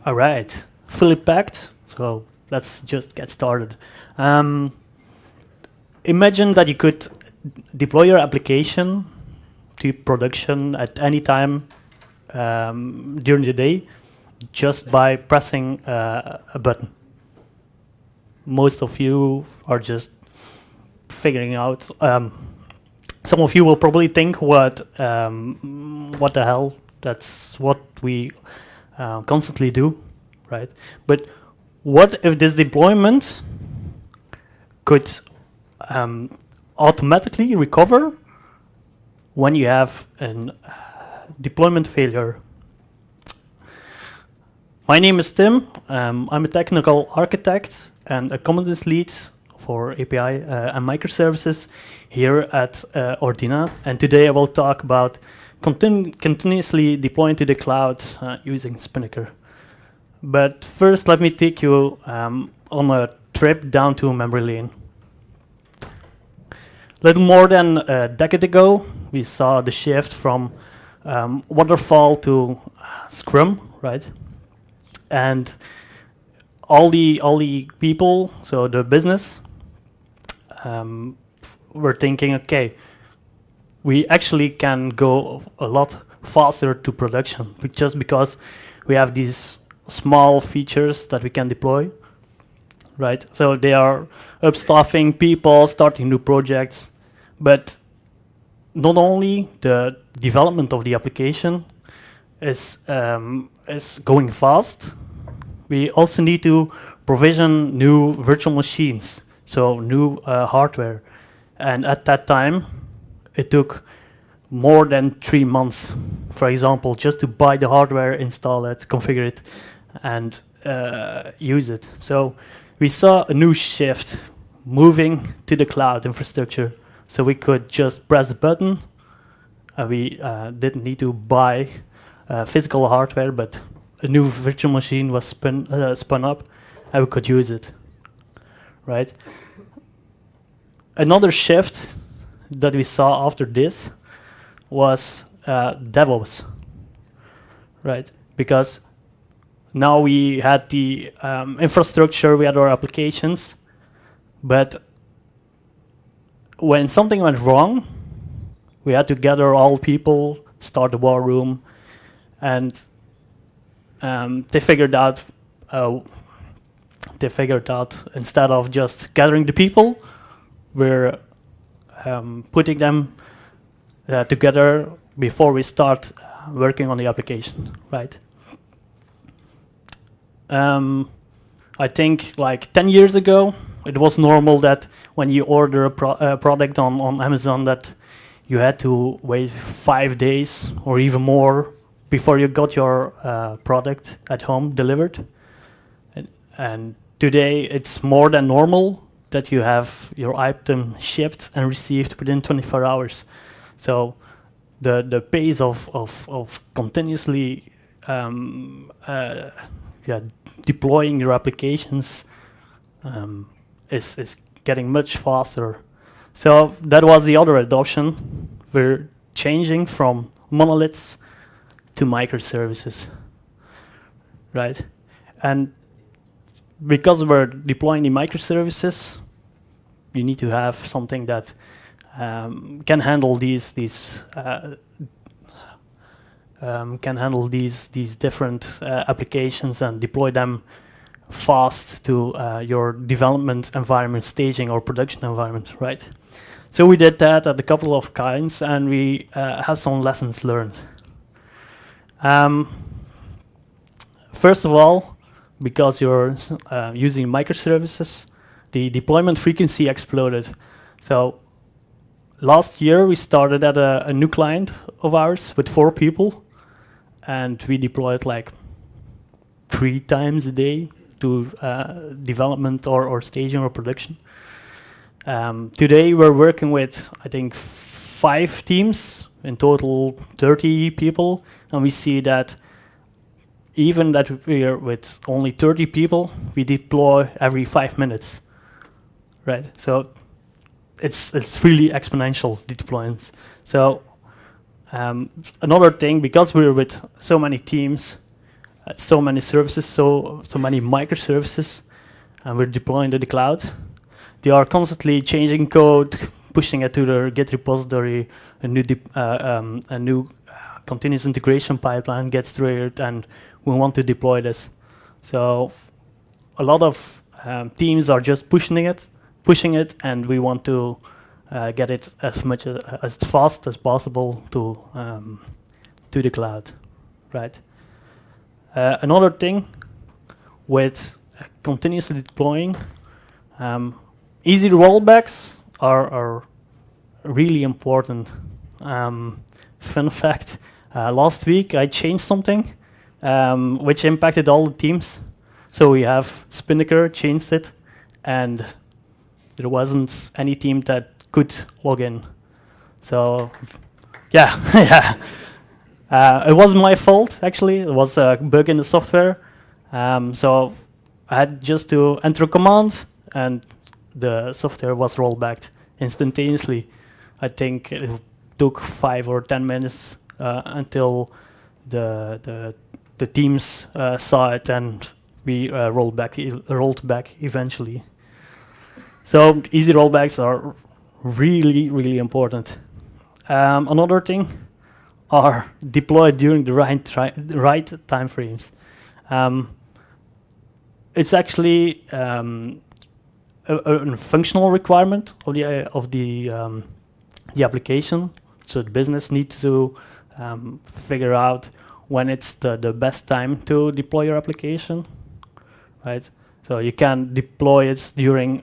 All right, fully packed. So let's just get started. Imagine that you could deploy your application to production at any time during the day just by pressing a button. Most of you are just figuring out. Some of you will probably think, what the hell? That's what we constantly do, right? But what if this deployment could automatically recover when you have a deployment failure? My name is Tim. I'm a technical architect and a Kubernetes lead for API and microservices here at Ordina. And today I will talk about continuously deploying to the cloud using Spinnaker. But first, let me take you on a trip down to memory lane. A little more than a decade ago, we saw the shift from waterfall to Scrum, right? And all the people, so the business, were thinking, okay, we actually can go a lot faster to production just because we have these small features that we can deploy, right? So they are upstaffing people, starting new projects, but not only the development of the application is going fast, we also need to provision new virtual machines, so new hardware. And at that time, it took more than 3 months, for example, just to buy the hardware, install it, configure it, and use it. So we saw a new shift moving to the cloud infrastructure. So we could just press a button, and we didn't need to buy physical hardware, but a new virtual machine was spun up, and we could use it, right? Another shift that we saw after this was DevOps, right? Because now we had the infrastructure, we had our applications, but when something went wrong, we had to gather all people, start the war room, and they figured out instead of just gathering the people, we're putting them together before we start working on the application, right? I think like 10 years ago, it was normal that when you order a product on Amazon that you had to wait 5 days or even more before you got your product at home delivered. And today it's more than normal that you have your item shipped and received within 24 hours. So the pace of continuously deploying your applications is getting much faster. So that was the other adoption. We're changing from monoliths to microservices, right? And because we're deploying the microservices, you need to have something that can handle these different applications and deploy them fast to your development environment, staging or production environment, right? So we did that at a couple of kinds, and we have some lessons learned. First of all, because you're using microservices, the deployment frequency exploded. So last year we started at a new client of ours with 4 people, and we deployed like 3 times a day to development or staging or production. Today we're working with, I think, 5 teams, in total 30 people, and we see that even that we're with only 30 people, we deploy every 5 minutes, right? So it's really exponential, the deployments. So another thing, because we're with so many teams, so many services, so many microservices, and we're deploying to the cloud, they are constantly changing code, pushing it to their Git repository, a new continuous integration pipeline gets triggered, and we want to deploy this. So a lot of teams are just pushing it, and we want to get it as fast as possible to the cloud, right? Another thing with continuously deploying, easy rollbacks are really important. Fun fact: last week I changed something which impacted all the teams. So we have Spinnaker changed it, and there wasn't any team that could log in. So yeah, yeah. It was my fault, actually. It was a bug in the software. So I had just to enter a command, and the software was rolled back instantaneously. I think it took 5 or 10 minutes until the teams saw it, and we rolled back eventually. So easy rollbacks are really, really important. Another thing are deployed during the right time frames. It's actually a functional requirement of the application. So the business needs to figure out when it's the best time to deploy your application, right? So you can deploy it during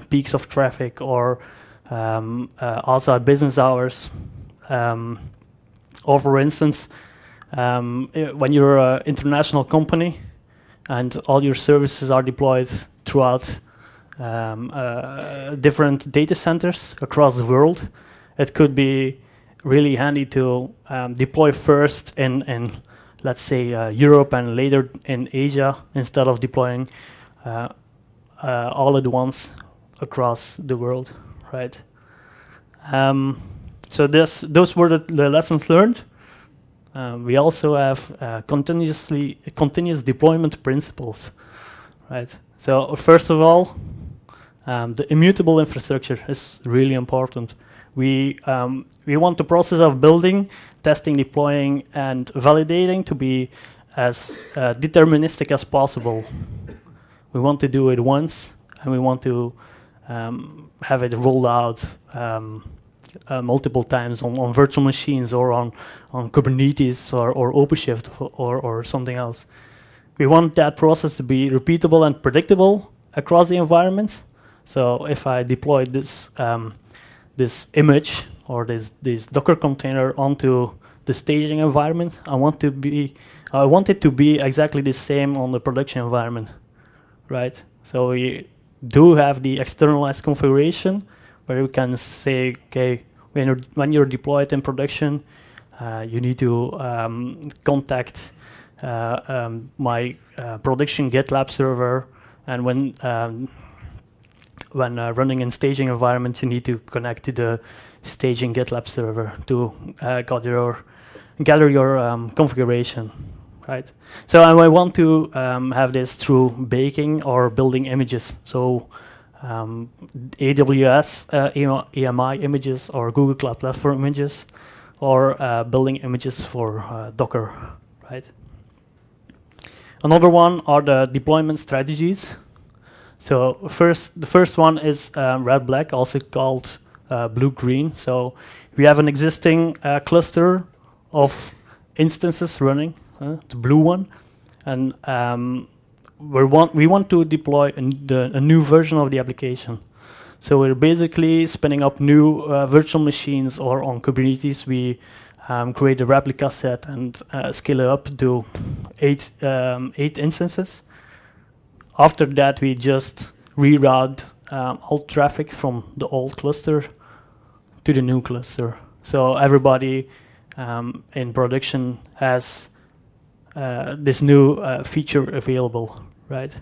peaks of traffic, or also at business hours. Or for instance, when you're an international company and all your services are deployed throughout different data centers across the world, it could be really handy to deploy first in let's say Europe and later in Asia, instead of deploying all at once across the world, right? So those were the lessons learned. We also have continuous deployment principles, right? So first of all, the immutable infrastructure is really important. We want the process of building, testing, deploying, and validating to be as deterministic as possible. We want to do it once, and we want to have it rolled out multiple times on virtual machines, or on Kubernetes, or OpenShift, or something else. We want that process to be repeatable and predictable across the environment. So if I deploy this this image or this Docker container onto the staging environment, I want it to be exactly the same on the production environment, right? So we do have the externalized configuration, where you can say, okay, when you're deployed in production, you need to contact my production GitLab server, and when running in staging environments, you need to connect to the staging GitLab server to gather your configuration, right? So I want to have this through baking or building images. So AWS EMI images, or Google Cloud Platform images, or building images for Docker, right? Another one are the deployment strategies. So the first one is red-black, also called blue-green. So we have an existing cluster of instances running, the blue one, and we want to deploy a new version of the application. So we're basically spinning up new virtual machines, or on Kubernetes we create a replica set and scale it up to 8 instances. After that, we just reroute all traffic from the old cluster to the new cluster. So everybody in production has this new feature available, right?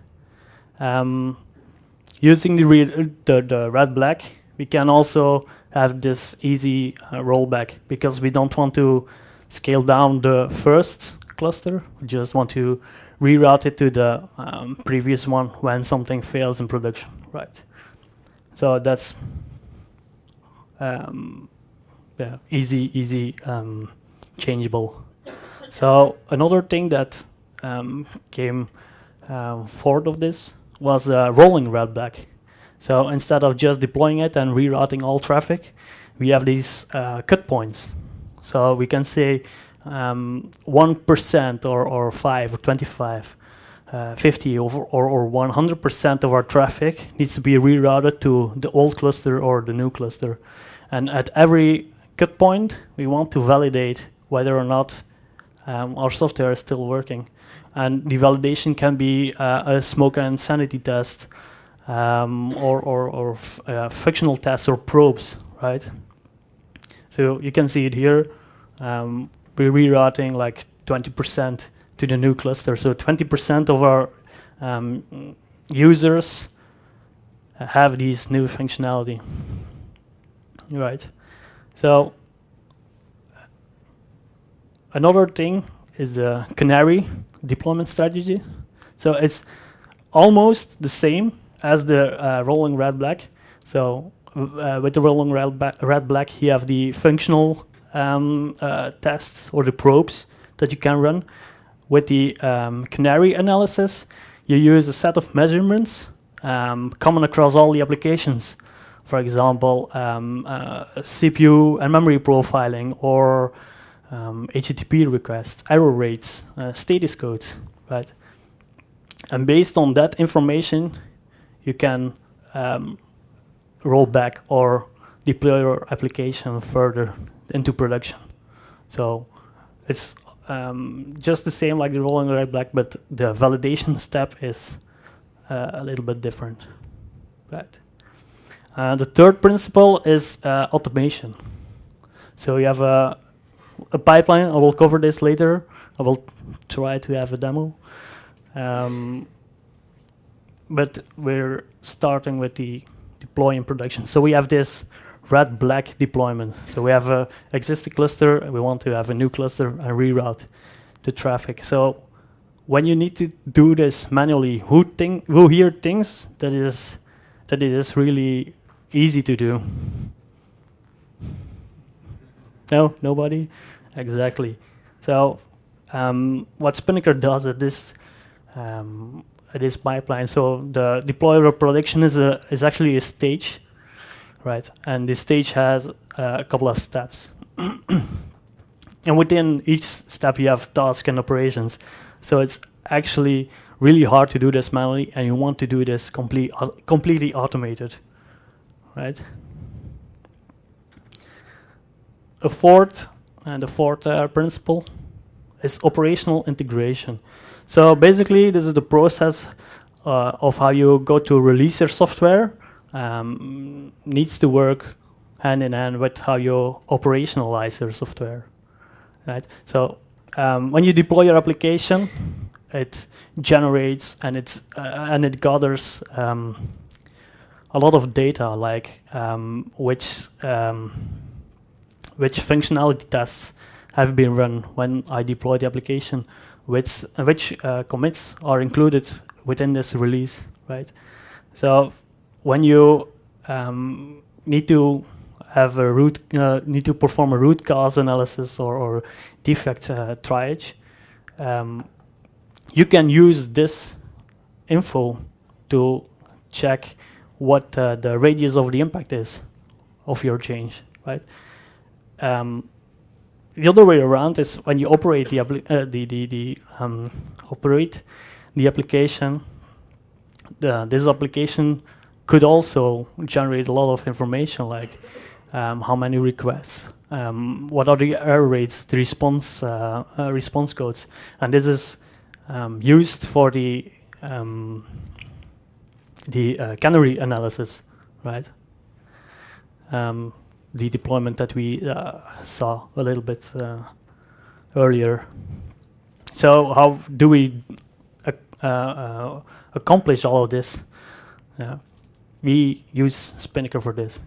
Using the red-black, we can also have this easy rollback because we don't want to scale down the first cluster. We just want to reroute it to the previous one when something fails in production, right? So that's yeah, easy changeable. So another thing that came forward of this was rolling rollback. So instead of just deploying it and rerouting all traffic, we have these cut points. So we can say 1% or 5 or 25, 50 or 100% of our traffic needs to be rerouted to the old cluster or the new cluster. And at every cut point, we want to validate whether or not our software is still working. And the validation can be a smoke and sanity test, or functional tests or probes, right? So you can see it here. We're rerouting like 20% to the new cluster. So 20% of our users have these new functionality, right? So another thing is the canary deployment strategy. So it's almost the same as the rolling red black. So with the rolling red black, you have the functional tests or the probes that you can run. With the canary analysis, you use a set of measurements common across all the applications. For example, CPU and memory profiling, or HTTP requests, error rates, status codes, right? And based on that information, you can roll back or deploy your application further into production. So it's just the same like the rolling red black, but the validation step is a little bit different, right? The third principle is automation. So you have a pipeline. I will cover this later. I will try to have a demo. But we're starting with the deploy in production. So we have this red-black deployment. So we have an existing cluster, and we want to have a new cluster and reroute the traffic. So when you need to do this manually, who here thinks that it is really easy to do? No, nobody? Exactly. So what Spinnaker does at this pipeline, so the deploy or production is actually a stage, right? And this stage has a couple of steps. And within each step, you have tasks and operations. So it's actually really hard to do this manually, and you want to do this completely automated, right? The fourth principle is operational integration. So basically, this is the process of how you go to release your software. Needs to work hand in hand with how you operationalize your software, right? So when you deploy your application, it generates and it gathers a lot of data, like which functionality tests have been run when I deploy the application, which commits are included within this release, right? So when you need to have need to perform a root cause analysis or defect triage, you can use this info to check what the radius of the impact is of your change, right? The other way around is when you operate operate the application. This application could also generate a lot of information, like how many requests, what are the error rates, the response codes, and this is used for the canary analysis, right? The deployment that we saw a little bit earlier. So how do we accomplish all of this? We use Spinnaker for this.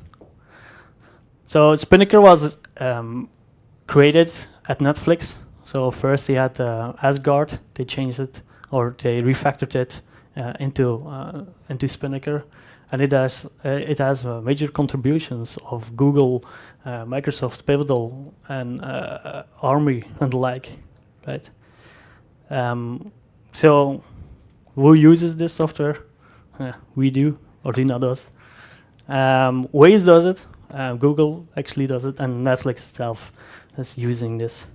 So Spinnaker was created at Netflix. So first they had Asgard. They changed it, or they refactored it into Spinnaker, and it has major contributions of Google, Microsoft, Pivotal, and Army and the like, right? So who uses this software? We do. Ordina does. Waze does it. Google actually does it, and Netflix itself is using this.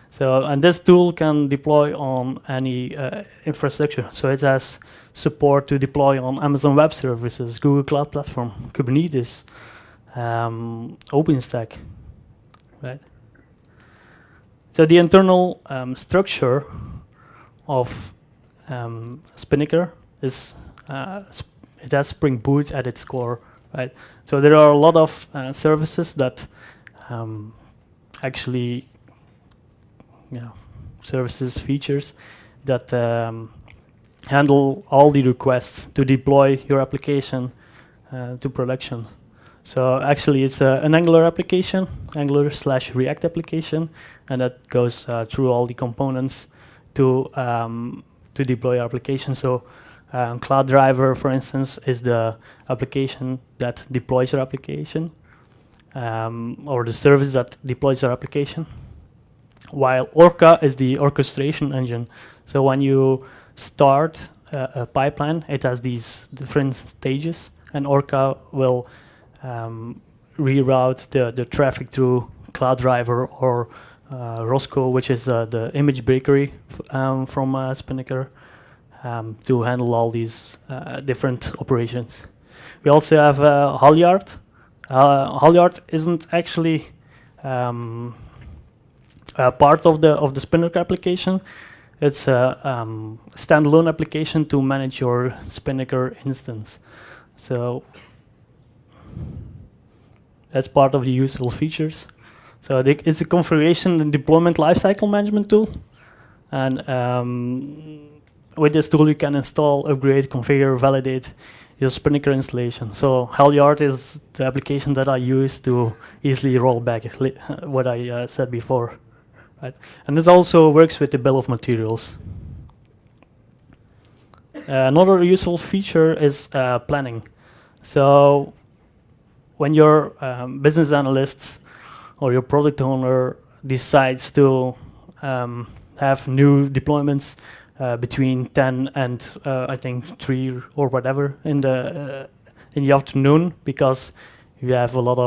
So, and this tool can deploy on any infrastructure. So it has support to deploy on Amazon Web Services, Google Cloud Platform, Kubernetes, OpenStack, right? So the internal structure of Spinnaker is it has Spring Boot at its core, right? So there are a lot of services that actually, services, features that handle all the requests to deploy your application to production. So actually it's an Angular application, Angular/React application, and that goes through all the components to deploy your application. So Cloud Driver, for instance, is the application that deploys your application, or the service that deploys your application, while Orca is the orchestration engine. So when you start a pipeline, it has these different stages, and Orca will reroute the traffic through Cloud Driver or Roscoe, which is the image bakery from Spinnaker, to handle all these different operations. We also have Halyard. Halyard isn't actually part of the Spinnaker application. It's a standalone application to manage your Spinnaker instance. So that's part of the useful features. So it's a configuration and deployment lifecycle management tool. And with this tool, you can install, upgrade, configure, validate your Spinnaker installation. So Halyard is the application that I use to easily roll back what I said before. Right? And it also works with the bill of materials. Another useful feature is planning. So when your business analyst or your product owner decides to have new deployments between 10 and I think 3 or whatever in the afternoon, because you have a lot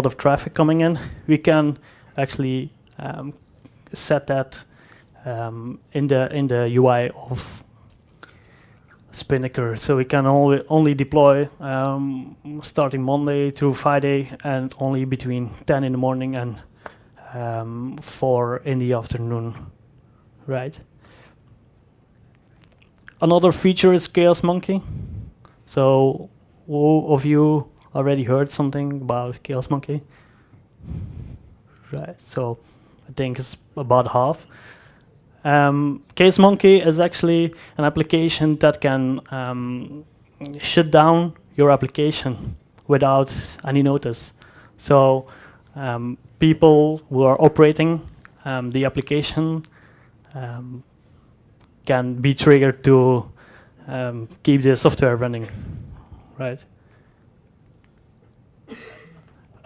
of traffic coming in, we can actually set that in the UI of Spinnaker. So we can only deploy starting Monday through Friday, and only between 10 in the morning and 4 in the afternoon, right? Another feature is Chaos Monkey. So who of you already heard something about Chaos Monkey? Right, so I think it's about half. Chaos Monkey is actually an application that can shut down your application without any notice. So people who are operating the application can be triggered to keep the software running, right?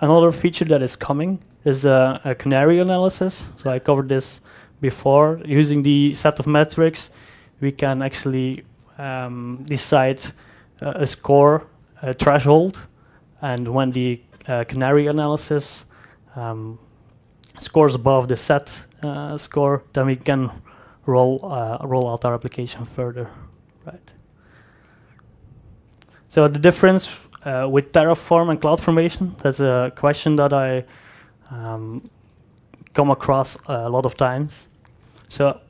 Another feature that is coming is a canary analysis. So I covered this before. Using the set of metrics, we can actually decide a score, a threshold, and when the canary analysis scores above the set score, then we can roll out our application further, right? So the difference with Terraform and CloudFormation, that's a question that I come across a lot of times. So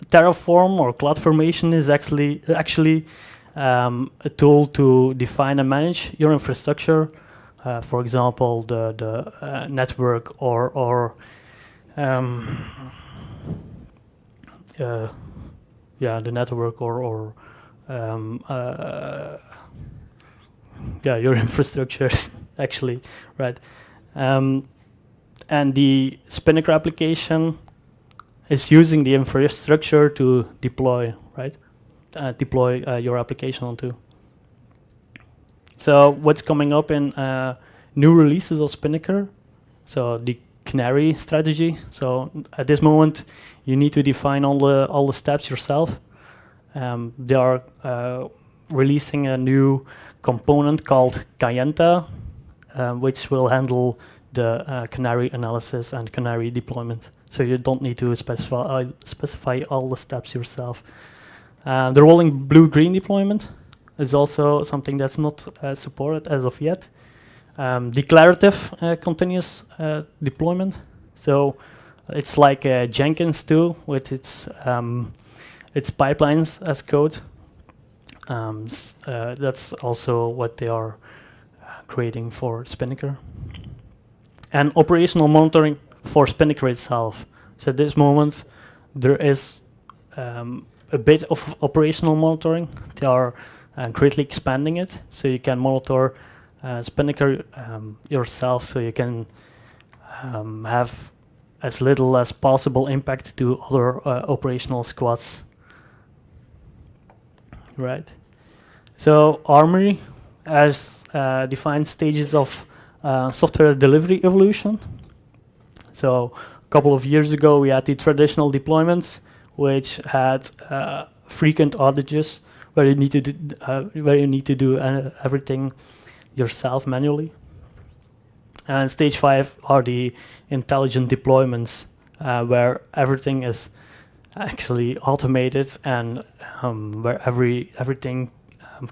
Terraform or CloudFormation is actually a tool to define and manage your infrastructure. For example, the network or the network or your infrastructure. actually, right? And the Spinnaker application is using the infrastructure to deploy, right? Deploy your application onto. So what's coming up in new releases of Spinnaker? So the canary strategy. So at this moment, you need to define all the steps yourself. They are releasing a new component called Kayenta, which will handle the canary analysis and canary deployment. So you don't need to specify all the steps yourself. The rolling blue-green deployment is also something that's not supported as of yet. Declarative continuous deployment. So it's like a Jenkins tool with its pipelines as code. That's also what they are creating for Spinnaker. And operational monitoring for Spinnaker itself. So at this moment, there is a bit of operational monitoring. They are greatly expanding it, so you can monitor Spinnaker yourself, so you can have as little as possible impact to other operational squads. Right. So Armory has defined stages of software delivery evolution. So a couple of years ago, we had the traditional deployments, which had frequent outages, where you need to do everything yourself manually. And stage 5 are the intelligent deployments, where everything is actually automated and where everything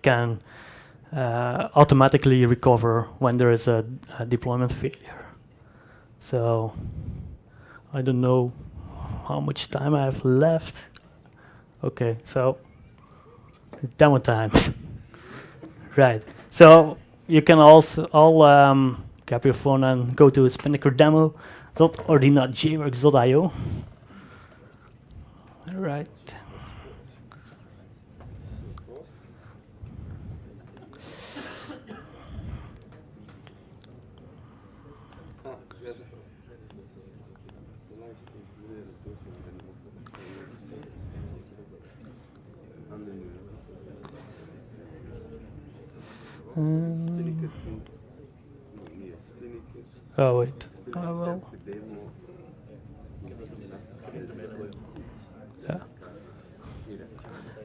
can automatically recover when there is a deployment failure. So I don't know how much time I have left. Okay, so demo time. Right. So you can also grab your phone and go to spinnakerdemo.ordina.jworks.io. All right. Oh wait, I will.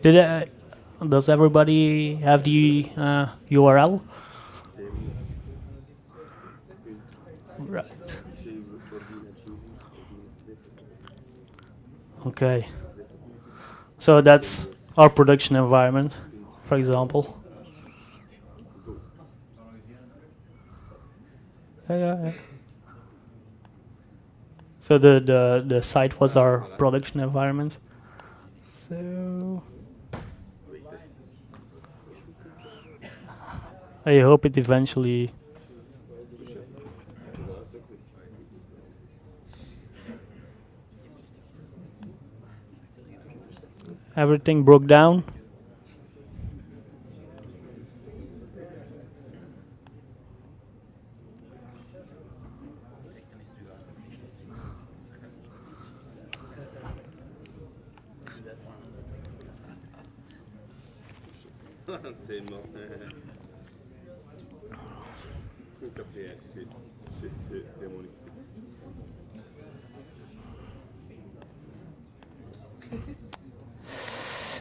Yeah. Does everybody have the URL? Right. Okay. So that's our production environment, for example. Yeah. So the site was our production environment. So I hope it eventually. Everything broke down.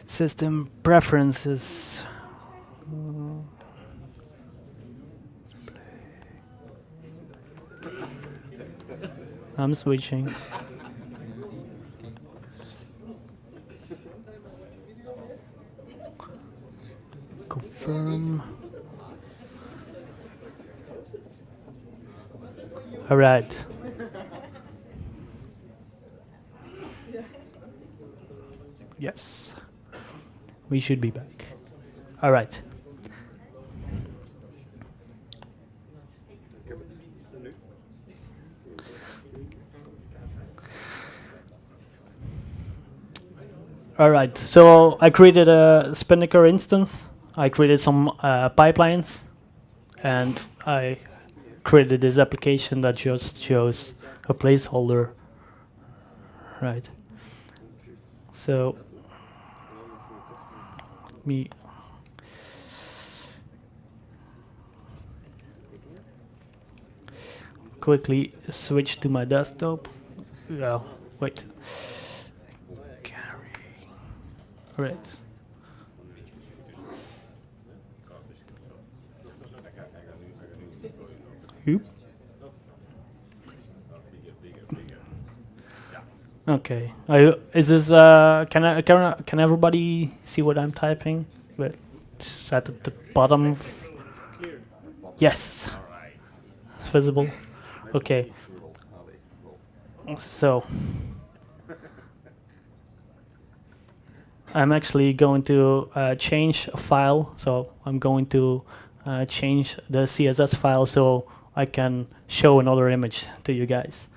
System preferences. I'm switching. Confirm. All right. Yes. We should be back. All right. All right. So I created a Spinnaker instance. I created some pipelines, and I created this application that just shows a placeholder, right? So me quickly switch to my desktop. Yeah, wait. Right. Oop. Okay. Is this? Can everybody see what I'm typing? But it's at the bottom. Yes. It's visible. Okay. So I'm actually going to change a file. So I'm going to change the CSS file so I can show another image to you guys.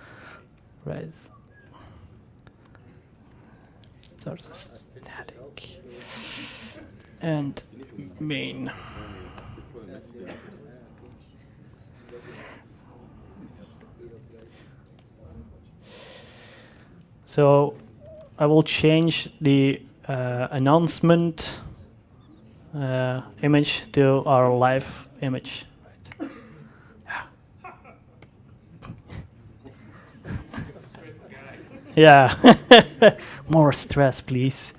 Right. Start static and main. So I will change the announcement image to our live image. Right. Yeah, more stress, please.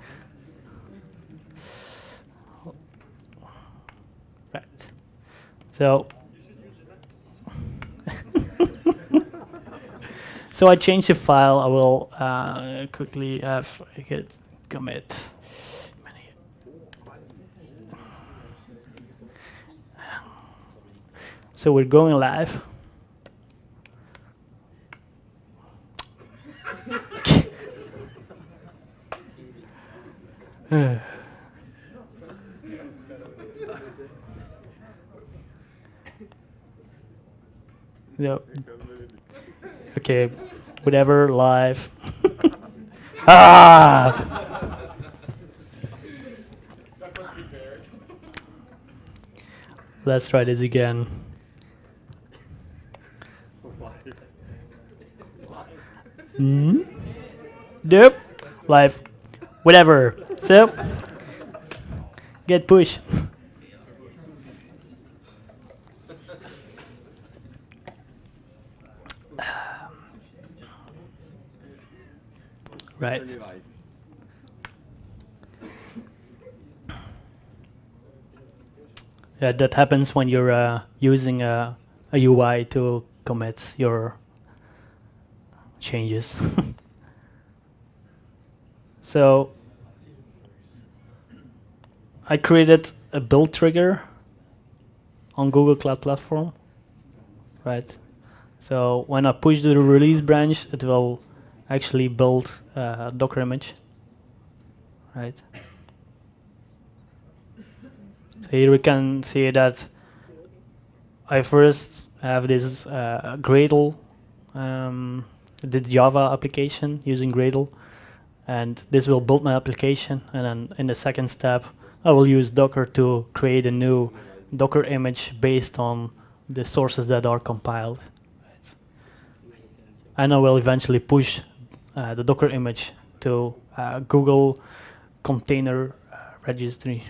Right. So, so I changed the file. I will quickly have a git commit. So we're going live. Yep. Okay, whatever, live. Ah! Let's try this again. Nope. Live. Whatever. So, get push. Right. Yeah, that happens when you're using a UI to commit your changes. So I created a build trigger on Google Cloud Platform, right? So when I push the release branch, it will actually build a Docker image, right? So here we can see that I first have this Gradle, the Java application using Gradle, and this will build my application. And then in the second step, I will use Docker to create a new Docker image based on the sources that are compiled. And I will eventually push the Docker image to Google container registry.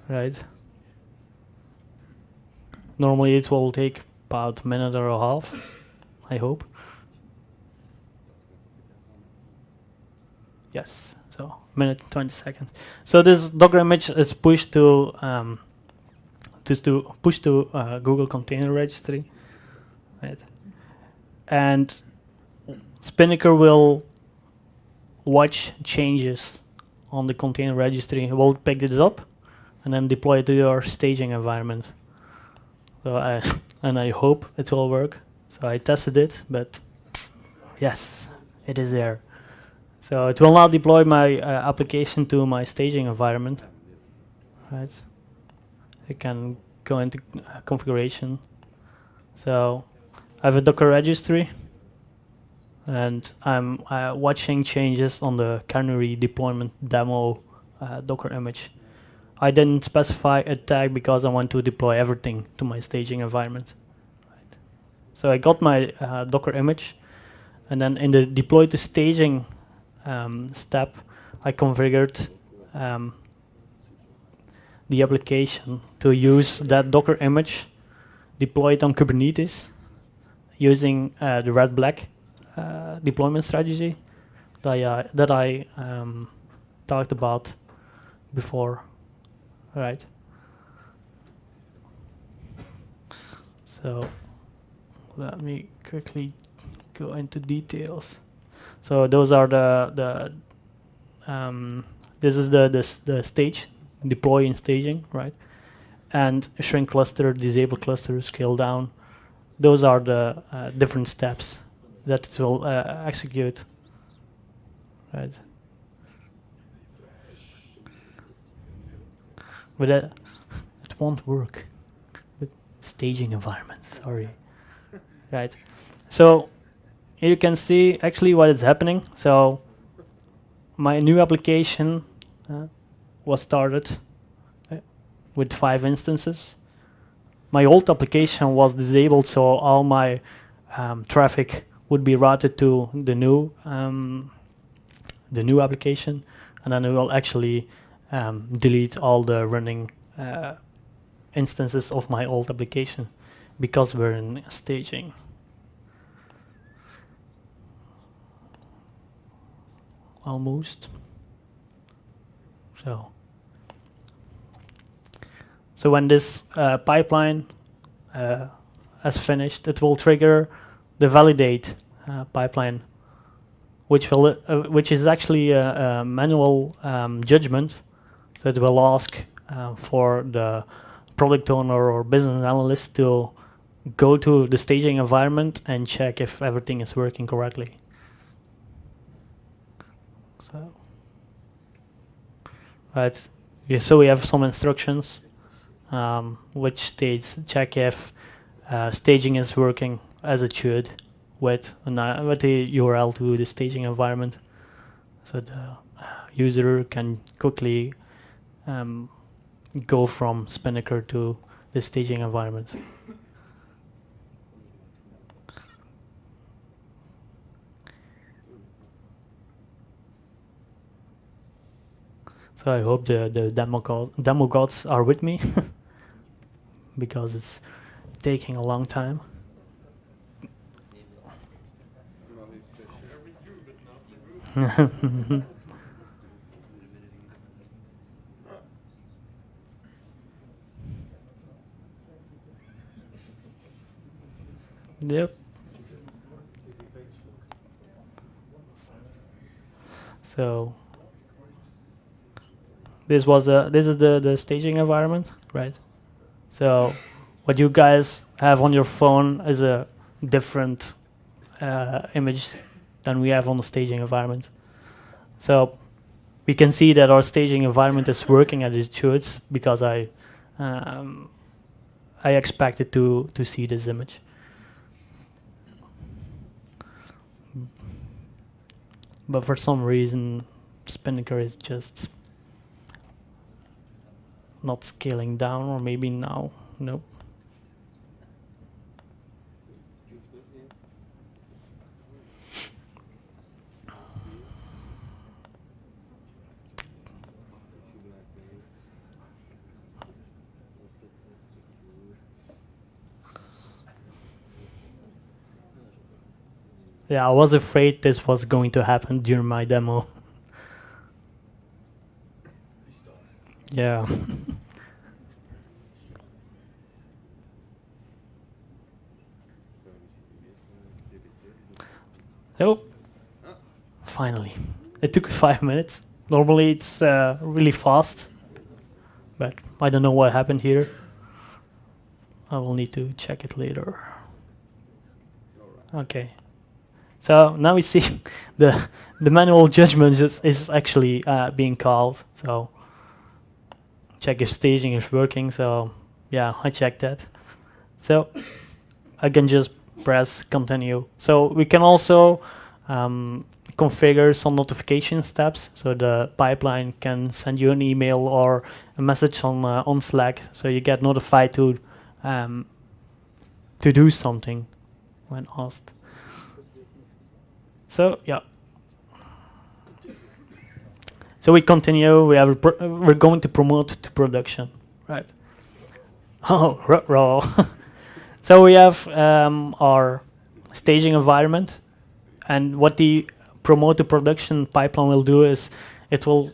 Right. Normally it will take about a minute or a half, I hope. Yes, so minute 20 seconds. So this Docker image is pushed to Google Container Registry, right? And Spinnaker will watch changes on the container registry. It will pick this up and then deploy it to your staging environment. So I hope it will work. So I tested it, but yes, it is there. So it will now deploy my application to my staging environment. Right. I can go into configuration. So I have a Docker registry, and I'm watching changes on the canary deployment demo Docker image. I didn't specify a tag because I want to deploy everything to my staging environment. Right. So I got my Docker image, and then in the deploy to staging step, I configured the application to use that Docker image deployed on Kubernetes using the red-black deployment strategy that I talked about before, right? So let me quickly go into details. So those are this is the stage, deploy and staging, right? And shrink cluster, disable cluster, scale down. Those are the different steps that it will execute, right? But it won't work with staging environment, sorry. Right, so here you can see actually what is happening. So my new application was started with 5 instances. My old application was disabled, so all my traffic would be routed to the new application, and then it will actually delete all the running instances of my old application because we're in staging. Almost. So when this pipeline has finished, it will trigger the validate pipeline, which is actually a manual judgment. So it will ask for the product owner or business analyst to go to the staging environment and check if everything is working correctly. So, right. Yeah, so we have some instructions, which states check if staging is working as it should with the URL to the staging environment, so the user can quickly go from Spinnaker to the staging environment. So I hope the demo gods are with me because it's taking a long time. Yep. So this is the staging environment, right? So what you guys have on your phone is a different image than we have on the staging environment. So we can see that our staging environment is working as it should because I expected to see this image. But for some reason, Spinnaker is just not scaling down, or maybe now, nope. Yeah, I was afraid this was going to happen during my demo. Yeah. Oh, finally. It took 5 minutes. Normally it's really fast, but I don't know what happened here. I will need to check it later. Okay. So now we see the manual judgment is actually being called. So check if staging is working. So yeah, I checked that. So I can just press continue. So we can also configure some notification steps, so the pipeline can send you an email or a message on Slack, so you get notified to do something when asked. So yeah. So we continue. We're going to promote to production, right? Oh, raw. So we have our staging environment, and what the promote to production pipeline will do is it will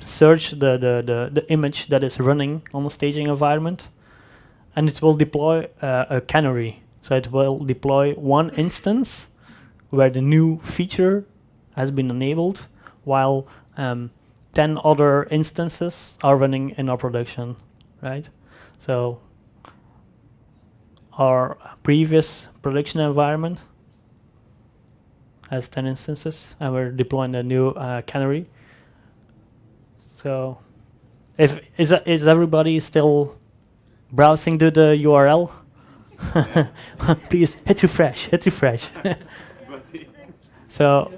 search the image that is running on the staging environment, and it will deploy a canary. So it will deploy one instance where the new feature has been enabled, while 10 other instances are running in our production, right? So our previous production environment has 10 instances, and we're deploying a new canary. So is everybody still browsing to the URL? Please hit refresh, hit refresh. So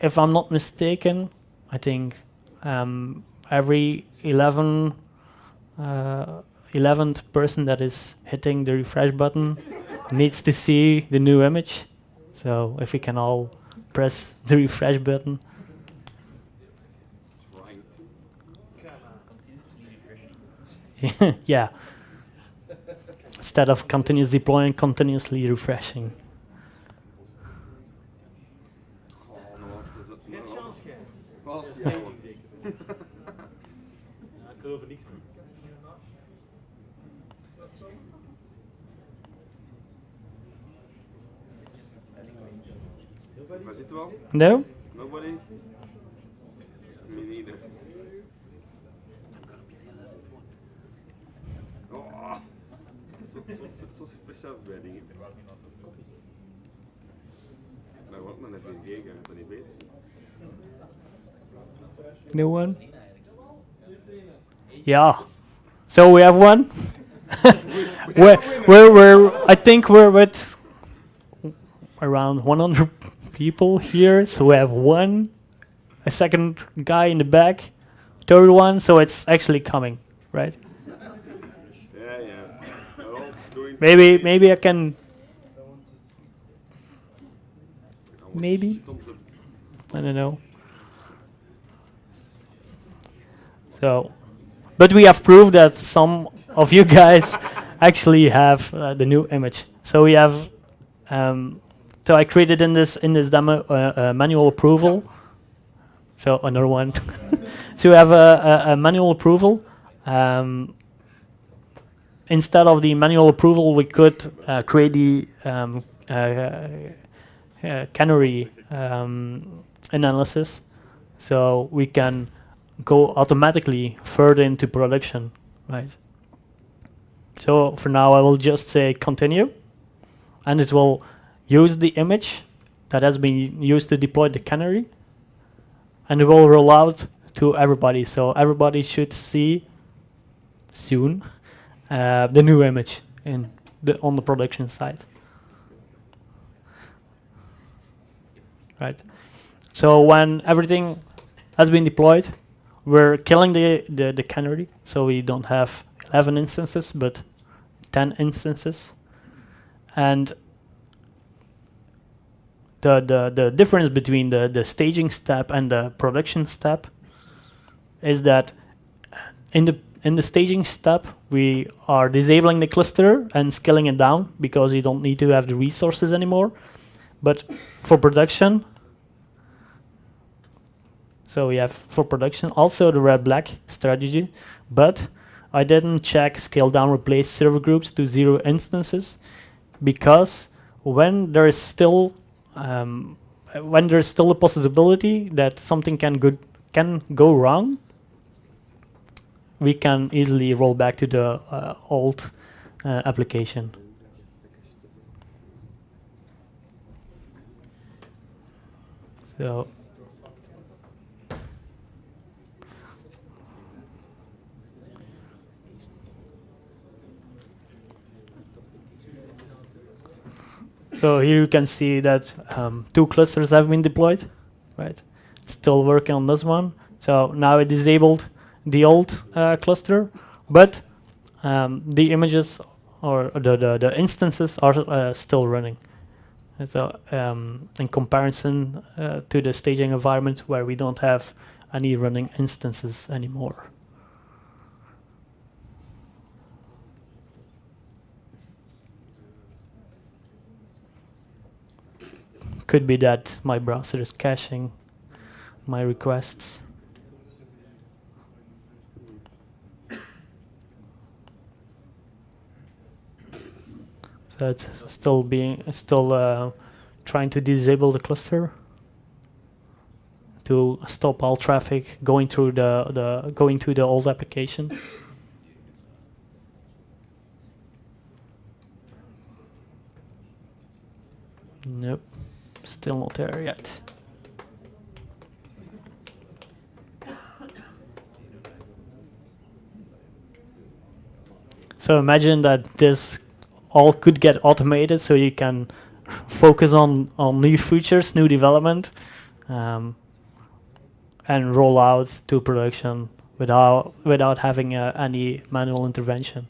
if I'm not mistaken, I think every 11th person that is hitting the refresh button needs to see the new image. So if we can all press the refresh button. Yeah. Instead of continuous deploying, continuously refreshing. No? Nobody? Me neither. Oh, so speciaal bij dingen. Maar wat men even gekeken, dat niet beter. No one? Yeah. So we have one. I think we're with around 100 people here. So we have a second guy in the back, third one. So it's actually coming, right? Yeah. Maybe I can. Maybe. I don't know. So, but we have proved that some of you guys actually have the new image. So we have. So I created in this demo manual approval. So another one. So we have a manual approval. Instead of the manual approval, we could create the canary analysis, so we can go automatically further into production, right? So for now, I will just say continue, and it will use the image that has been used to deploy the canary, and it will roll out to everybody. So everybody should see soon the new image on the production side. Right. So when everything has been deployed, we're killing the canary, so we don't have 11 instances, but 10 instances. And the difference between the staging step and the production step is that in the staging step, we are disabling the cluster and scaling it down because you don't need to have the resources anymore. But for production, so we have for production also the red-black strategy, but I didn't check scale down replace server groups to 0 instances, because when there is still a possibility that something can go wrong, we can easily roll back to the old application. So here you can see that 2 clusters have been deployed, right? It's still working on this one. So now it disabled the old cluster, but the images or the instances are still running. So in comparison to the staging environment where we don't have any running instances anymore. Could be that my browser is caching my requests. So it's still trying to disable the cluster to stop all traffic going through going to the old application. Nope, still not there yet. So imagine that this all could get automated, so you can focus on new features, new development, and roll out to production without having any manual intervention.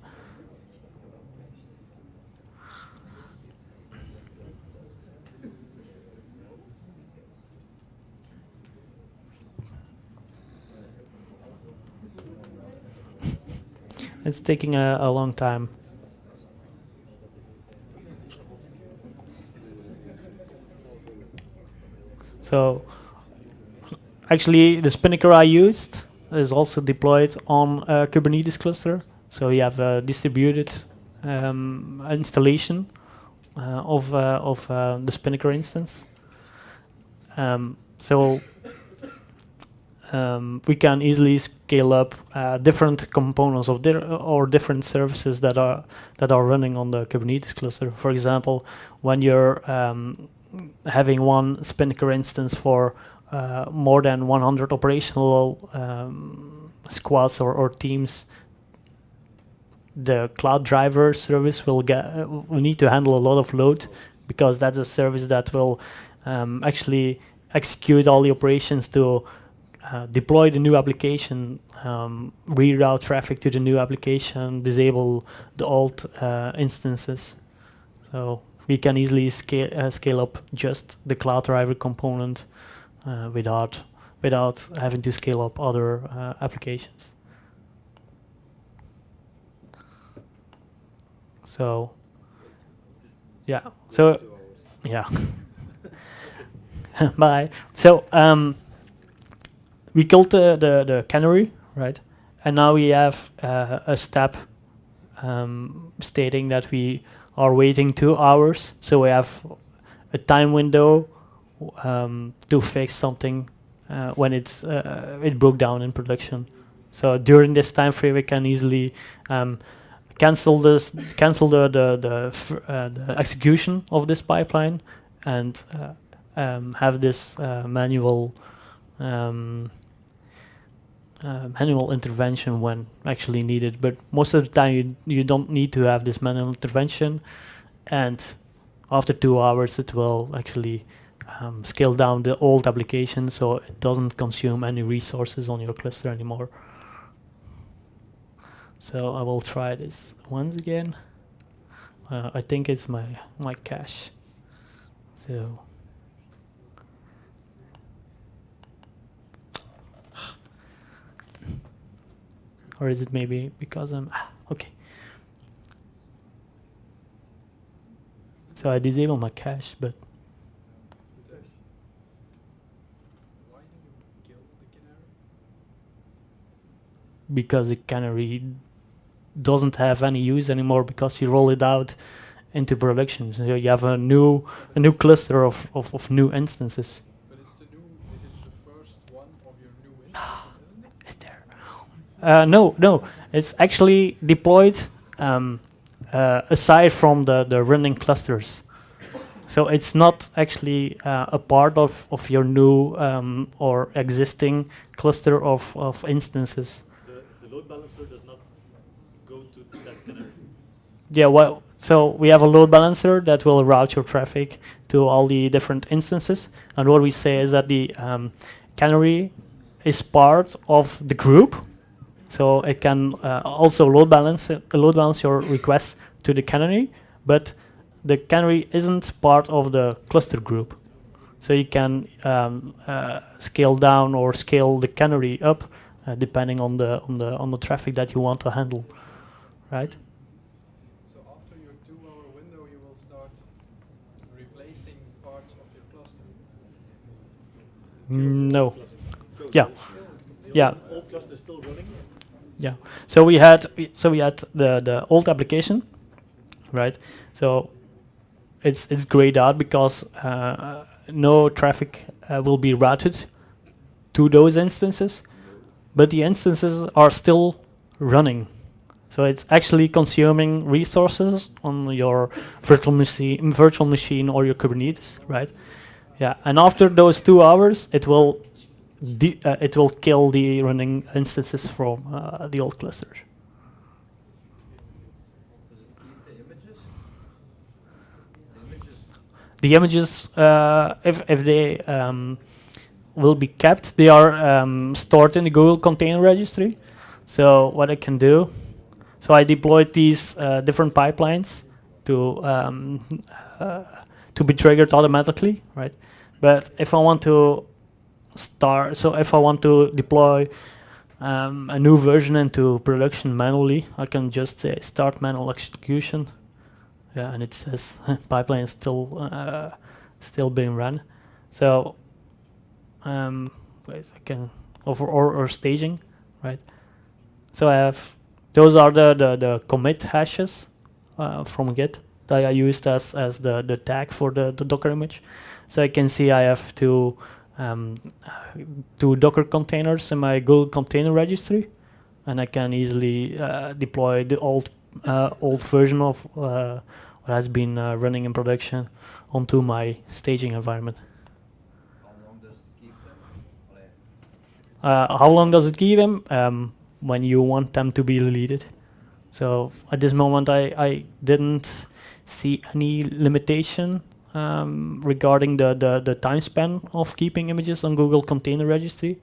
It's taking a long time. So actually, the Spinnaker I used is also deployed on a Kubernetes cluster. So you have a distributed installation of the Spinnaker instance. So we can easily scale up different components of or different services that are running on the Kubernetes cluster. For example, when you're having one Spinnaker instance for more than 100 operational squads or teams, the cloud driver service will need to handle a lot of load, because that's a service that will actually execute all the operations to deploy the new application, reroute traffic to the new application, disable the old instances. So we can easily scale up just the cloud driver component without having to scale up other applications. So yeah. So yeah. Bye. So we killed the canary, right? And now we have a step stating that we are waiting 2 hours. So we have a time window to fix something when it broke down in production. So during this time frame, we can easily cancel the execution of this pipeline and have this manual intervention when actually needed. But most of the time you don't need to have this manual intervention, and after 2 hours it will actually scale down the old application, so it doesn't consume any resources on your cluster anymore. So I will try this once again. I think it's my cache. So or is it maybe because I'm okay? So I disable my cache, but why did you kill the canary? Because the canary doesn't have any use anymore, because you roll it out into production. So you have a new cluster of new instances. But it is the first one of your new instances, isn't it? Is there? No. It's actually deployed aside from the running clusters. So it's not actually a part of your new or existing cluster of instances. The load balancer does not go to that canary. Yeah, well, so we have a load balancer that will route your traffic to all the different instances. And what we say is that the canary is part of the group. So it can also load balance your request to the canary, but the canary isn't part of the cluster group. So you can scale down or scale the canary up depending on the traffic that you want to handle, right? So after your 2-hour window, you will start replacing parts of your cluster. No. Yeah. Yeah. Old cluster is still running. Yeah. So we had the old application, right? So it's grayed out because no traffic will be routed to those instances, but the instances are still running. So it's actually consuming resources on your virtual machine or your Kubernetes, right? Yeah. And after those 2 hours, it will kill the running instances from the old clusters. Does it keep the images? The images, if they will be kept, they are stored in the Google Container Registry. So what I can do, so I deployed these different pipelines to be triggered automatically, right? But if I want to if I want to deploy a new version into production manually, I can just say start manual execution. Yeah, and it says pipeline is still being run. So wait, I can or staging, right? So I have those are the commit hashes from Git that I used as the tag for the Docker image. So I can see I have two Docker containers in my Google Container Registry, and I can easily deploy the old version of what has been running in production onto my staging environment. How long does it keep them? How long does it keep them? When you want them to be deleted. So at this moment, I didn't see any limitation regarding the time span of keeping images on Google Container Registry.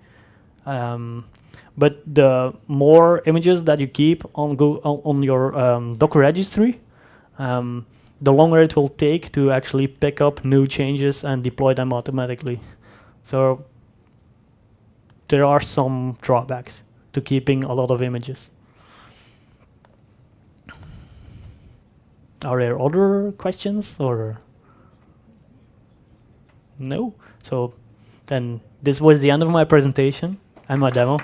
But the more images that you keep on your Docker registry, the longer it will take to actually pick up new changes and deploy them automatically. So there are some drawbacks to keeping a lot of images. Are there other questions or no? So then this was the end of my presentation and my demo.